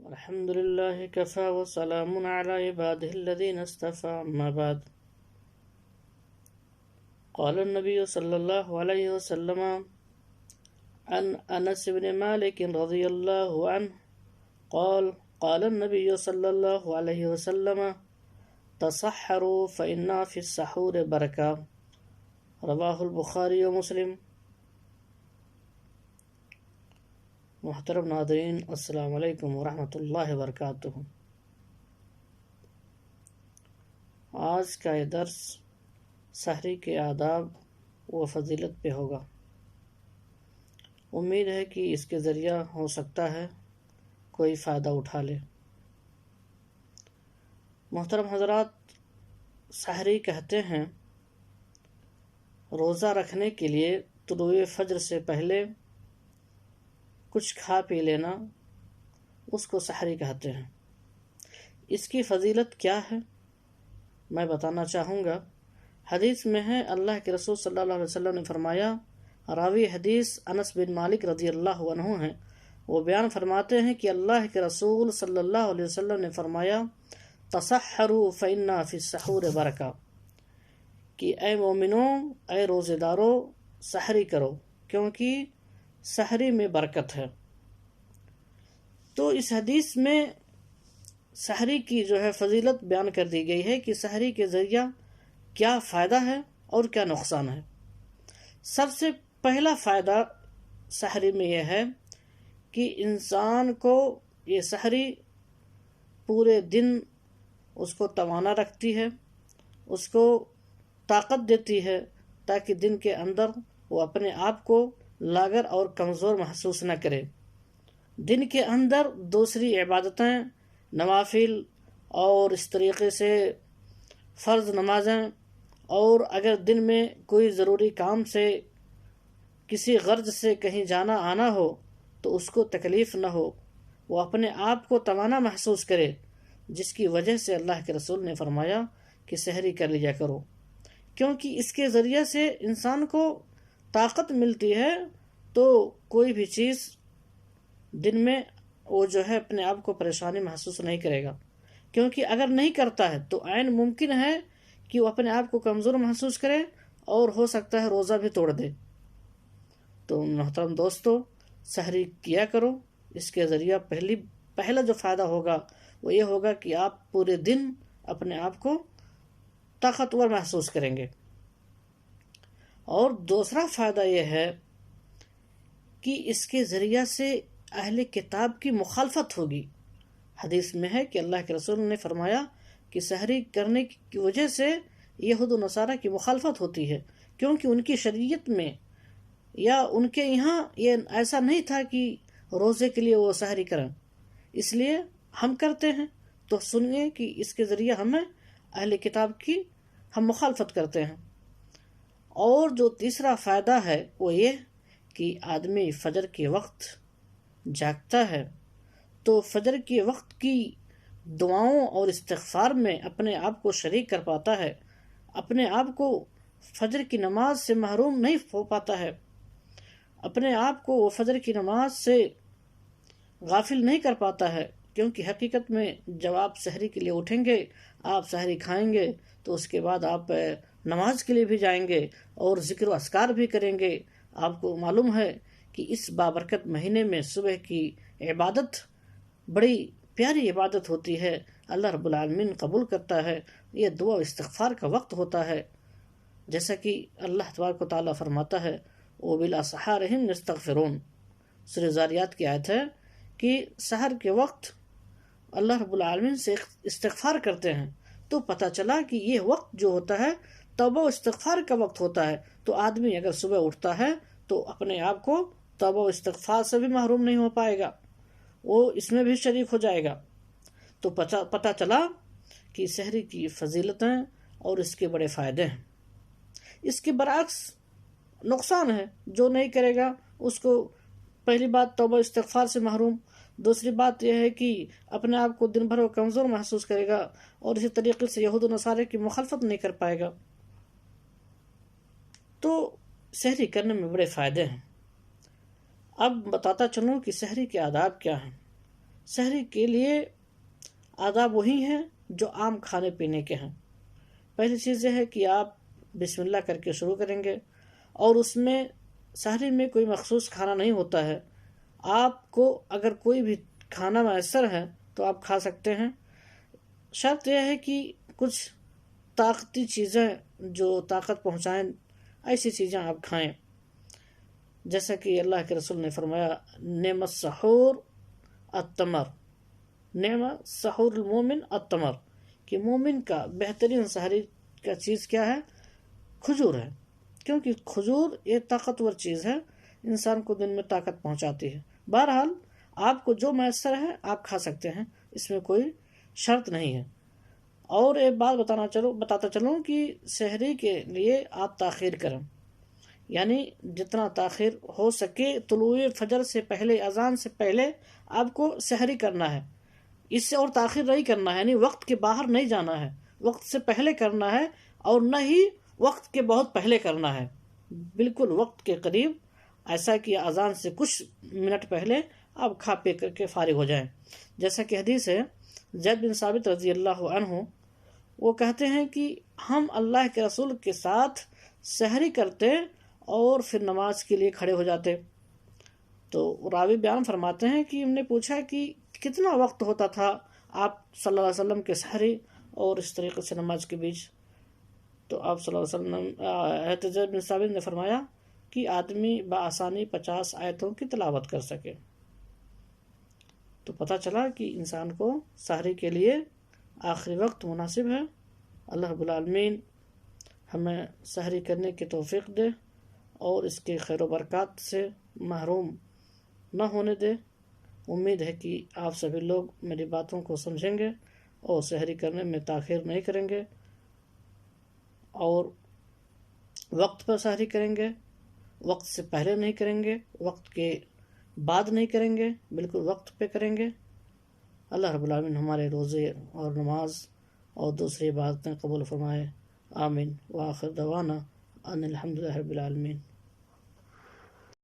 الحمد لله كفى وسلام على عباده الذين اصطفى أما بعد. قال النبي صلى الله عليه وسلم عن أنس بن مالك رضي الله عنه قال قال النبي صلى الله عليه وسلم تصحروا فإن في السحور بركة. رواه البخاری و مسلم. محترم ناظرین، السلام علیکم ورحمۃ اللہ وبرکاتہ. آج کا یہ درس سحری کے آداب و فضیلت پہ ہوگا. امید ہے کہ اس کے ذریعہ ہو سکتا ہے کوئی فائدہ اٹھا لے. محترم حضرات، سحری کہتے ہیں روزہ رکھنے کے لیے طلوع فجر سے پہلے کچھ کھا پی لینا، اس کو سحری کہتے ہیں. اس کی فضیلت کیا ہے میں بتانا چاہوں گا. حدیث میں ہے، اللہ کے رسول صلی اللہ علیہ وسلم نے فرمایا، راوی حدیث انس بن مالک رضی اللہ عنہ ہیں، وہ بیان فرماتے ہیں کہ اللہ کے رسول صلی اللہ علیہ وسلم نے فرمایا، تصحروا فإن فی السحور برکہ، کہ اے مومنوں، اے روزے دارو، سحری کرو کیونکہ سحری میں برکت ہے. تو اس حدیث میں سحری کی جو ہے فضیلت بیان کر دی گئی ہے کہ سحری کے ذریعہ کیا فائدہ ہے اور کیا نقصان ہے. سب سے پہلا فائدہ سحری میں یہ ہے کہ انسان کو یہ سحری پورے دن اس کو توانا رکھتی ہے، اس کو طاقت دیتی ہے، تاکہ دن کے اندر وہ اپنے آپ کو لاغر اور کمزور محسوس نہ کرے. دن کے اندر دوسری عبادتیں، نوافل اور اس طریقے سے فرض نمازیں، اور اگر دن میں کوئی ضروری کام سے کسی غرض سے کہیں جانا آنا ہو تو اس کو تکلیف نہ ہو، وہ اپنے آپ کو توانا محسوس کرے، جس کی وجہ سے اللہ کے رسول نے فرمایا کہ سحری کر لیا کرو، کیونکہ اس کے ذریعے سے انسان کو طاقت ملتی ہے تو کوئی بھی چیز دن میں وہ جو ہے اپنے آپ کو پریشانی محسوس نہیں کرے گا. کیونکہ اگر نہیں کرتا ہے تو عین ممکن ہے کہ وہ اپنے آپ کو کمزور محسوس کرے اور ہو سکتا ہے روزہ بھی توڑ دے. تو محترم دوستو، سحری کیا کرو. اس کے ذریعہ پہلا جو فائدہ ہوگا وہ یہ ہوگا کہ آپ پورے دن اپنے آپ کو طاقتور محسوس کریں گے. اور دوسرا فائدہ یہ ہے کہ اس کے ذریعہ سے اہل کتاب کی مخالفت ہوگی. حدیث میں ہے کہ اللہ کے رسول نے فرمایا کہ سحری کرنے کی وجہ سے یہود و نصارہ کی مخالفت ہوتی ہے، کیونکہ ان کی شریعت میں یا ان کے یہاں یہ ایسا نہیں تھا کہ روزے کے لیے وہ سحری کریں، اس لیے ہم کرتے ہیں. تو سنیے کہ اس کے ذریعہ ہمیں اہل کتاب کی ہم مخالفت کرتے ہیں. اور جو تیسرا فائدہ ہے وہ یہ کہ آدمی فجر کے وقت جاگتا ہے تو فجر کے وقت کی دعاؤں اور استغفار میں اپنے آپ کو شریک کر پاتا ہے، اپنے آپ کو فجر کی نماز سے محروم نہیں ہو پاتا ہے، اپنے آپ کو وہ فجر کی نماز سے غافل نہیں کر پاتا ہے. کیونکہ حقیقت میں جب آپ سحری کے لیے اٹھیں گے، آپ سحری کھائیں گے تو اس کے بعد آپ نماز کے لیے بھی جائیں گے اور ذکر و اذکار بھی کریں گے. آپ کو معلوم ہے کہ اس بابرکت مہینے میں صبح کی عبادت بڑی پیاری عبادت ہوتی ہے، اللہ رب العالمین قبول کرتا ہے. یہ دعا و استغفار کا وقت ہوتا ہے، جیسا کہ اللہ تبارک و تعالیٰ فرماتا ہے، وَبِالْأَسْحَارِ هُمْ يَسْتَغْفِرُونَ. سورہ ذاریات کی آیت ہے کہ سحر کے وقت اللہ رب العالمین سے استغفار کرتے ہیں. تو پتہ چلا کہ یہ وقت جو ہوتا ہے توبہ و استغفار کا وقت ہوتا ہے. تو آدمی اگر صبح اٹھتا ہے تو اپنے آپ کو توبہ و استغفار سے بھی محروم نہیں ہو پائے گا، وہ اس میں بھی شریک ہو جائے گا. تو پتہ چلا کہ سحری کی فضیلتیں اور اس کے بڑے فائدے ہیں. اس کے برعکس نقصان ہے. جو نہیں کرے گا اس کو پہلی بات توبہ استغفار سے محروم، دوسری بات یہ ہے کہ اپنے آپ کو دن بھر وہ کمزور محسوس کرے گا، اور اسی طریقے سے یہود و نصارے کی مخالفت نہیں کر پائے گا. تو سحری کرنے میں بڑے فائدے ہیں. اب بتاتا چلوں کہ سحری کے آداب کیا ہیں. سحری کے لیے آداب وہی ہیں جو عام کھانے پینے کے ہیں۔ پہلی چیز یہ ہے کہ آپ بسم اللہ کر کے شروع کریں گے، اور اس میں سحری میں کوئی مخصوص کھانا نہیں ہوتا ہے۔ آپ کو اگر کوئی بھی کھانا میسر ہے تو آپ کھا سکتے ہیں۔ شرط یہ ہے کہ کچھ طاقتی چیزیں جو طاقت پہنچائیں ایسی چیزیں آپ کھائیں، جیسا کہ اللہ کے رسول نے فرمایا نعم السحور التمر، نعم سحور المومن التمر، کہ مومن کا بہترین سحری کا چیز کیا ہے؟ کھجور ہے، کیونکہ کھجور ایک طاقتور چیز ہے، انسان کو دن میں طاقت پہنچاتی ہے۔ بہرحال آپ کو جو میسر ہے آپ کھا سکتے ہیں، اس میں کوئی شرط نہیں ہے۔ اور ایک بات بتاتا چلوں کہ سحری کے لیے آپ تاخیر کریں، یعنی جتنا تاخیر ہو سکے طلوع فجر سے پہلے، اذان سے پہلے آپ کو سحری کرنا ہے۔ اس سے اور تاخیر نہیں کرنا ہے، یعنی وقت کے باہر نہیں جانا ہے، وقت سے پہلے کرنا ہے، اور نہ ہی وقت کے بہت پہلے کرنا ہے، بالکل وقت کے قریب، ایسا کہ اذان سے کچھ منٹ پہلے آپ کھا پی کر کے فارغ ہو جائیں۔ جیسا کہ حدیث ہے زید بن ثابت رضی اللہ عنہ، وہ کہتے ہیں کہ ہم اللہ کے رسول کے ساتھ سحری کرتے اور پھر نماز کے لیے کھڑے ہو جاتے۔ تو راوی بیان فرماتے ہیں کہ ہم نے پوچھا کہ کتنا وقت ہوتا تھا آپ صلی اللہ علیہ وسلم کے سحری اور اس طریقے سے نماز کے بیچ؟ تو آپ صلی اللہ علیہ وسلم زید بن ثابت نے فرمایا کہ آدمی بآسانی 50 آیتوں کی تلاوت کر سکے۔ تو پتہ چلا کہ انسان کو سحری کے لیے آخری وقت مناسب ہے۔ اللہ رب العالمین ہمیں سحری کرنے کی توفیق دے اور اس کے خیر و برکات سے محروم نہ ہونے دے۔ امید ہے کہ آپ سبھی لوگ میری باتوں کو سمجھیں گے اور سحری کرنے میں تاخیر نہیں کریں گے، اور وقت پر سحری کریں گے، وقت سے پہلے نہیں کریں گے، وقت کے بعد نہیں کریں گے، بالکل وقت پہ کریں گے۔ اللہ رب العالمین ہمارے روزے اور نماز اور دوسری عبادتیں قبول فرمائے، آمین۔ وآخر دعوانا ان الحمدللہ رب العالمین۔